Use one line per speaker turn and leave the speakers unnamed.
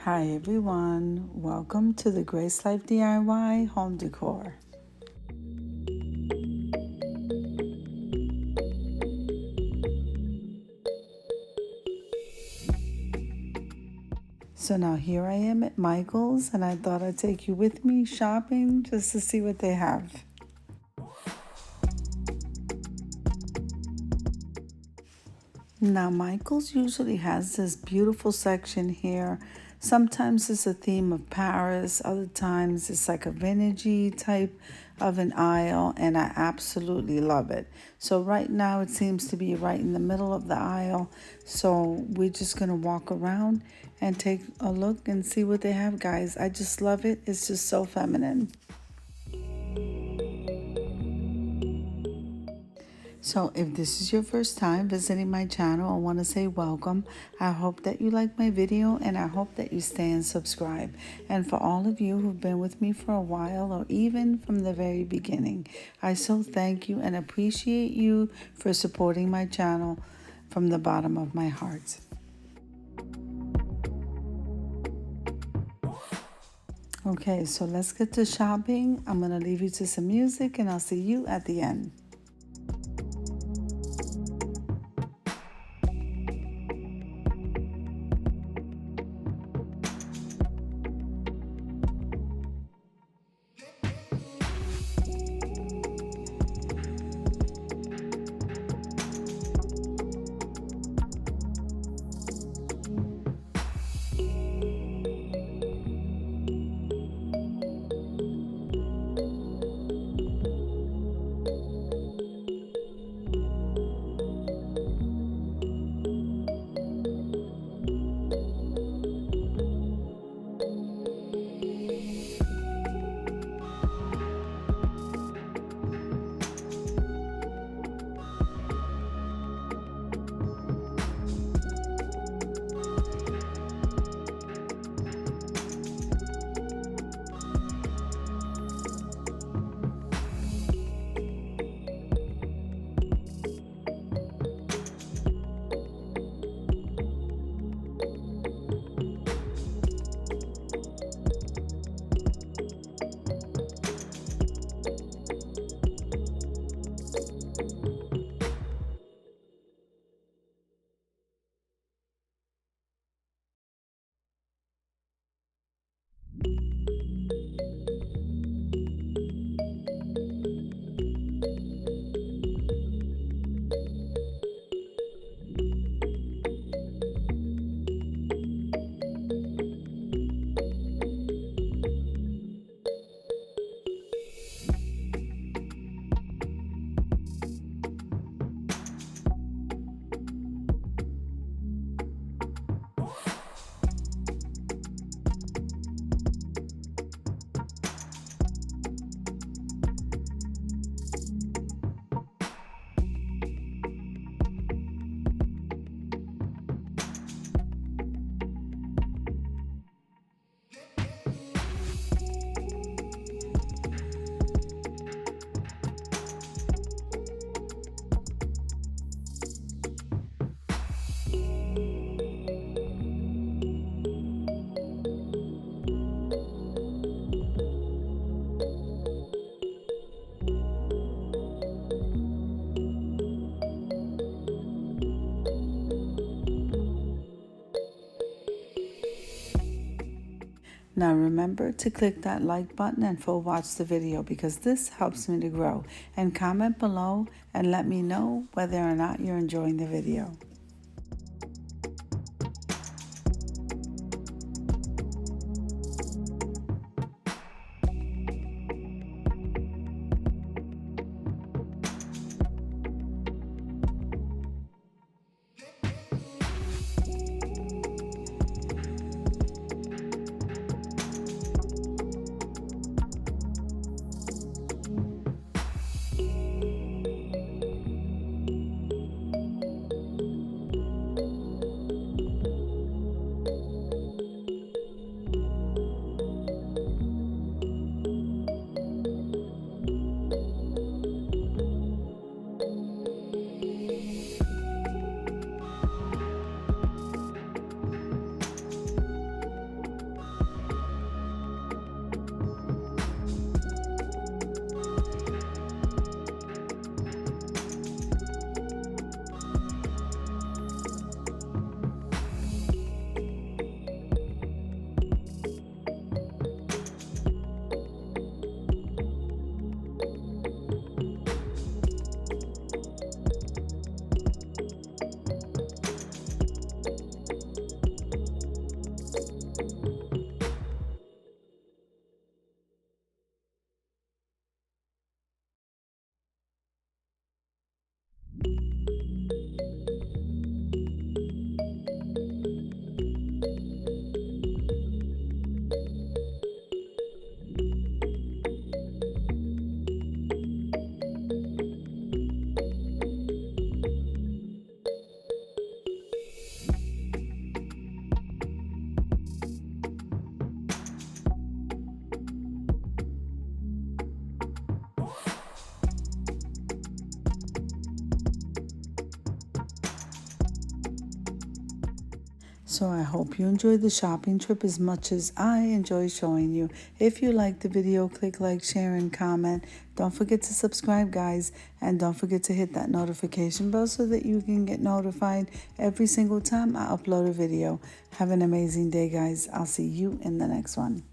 Hi everyone, welcome to the Grace Life DIY Home Decor. So now here I am at Michael's and I thought I'd take you with me shopping just to see what they have. Now Michael's usually has this beautiful section here. Sometimes it's a theme of Paris, other times it's like a vintagey type of an aisle, and I absolutely love it. So right now it seems to be right in the middle of the aisle. So we're just gonna walk around and take a look and see what they have, guys. I just love it. It's just so feminine. So if this is your first time visiting my channel, I want to say welcome. I hope that you like my video and I hope that you stay and subscribe. And for all of you who've been with me for a while or even from the very beginning, I so thank you and appreciate you for supporting my channel from the bottom of my heart. Okay, so let's get to shopping. I'm going to leave you to some music and I'll see you at the end. Now remember to click that like button and full watch the video because this helps me to grow. And comment below and let me know whether or not you're enjoying the video. So I hope you enjoyed the shopping trip as much as I enjoy showing you. If you liked the video, click like, share, and comment. Don't forget to subscribe, guys. And don't forget to hit that notification bell so that you can get notified every single time I upload a video. Have an amazing day, guys. I'll see you in the next one.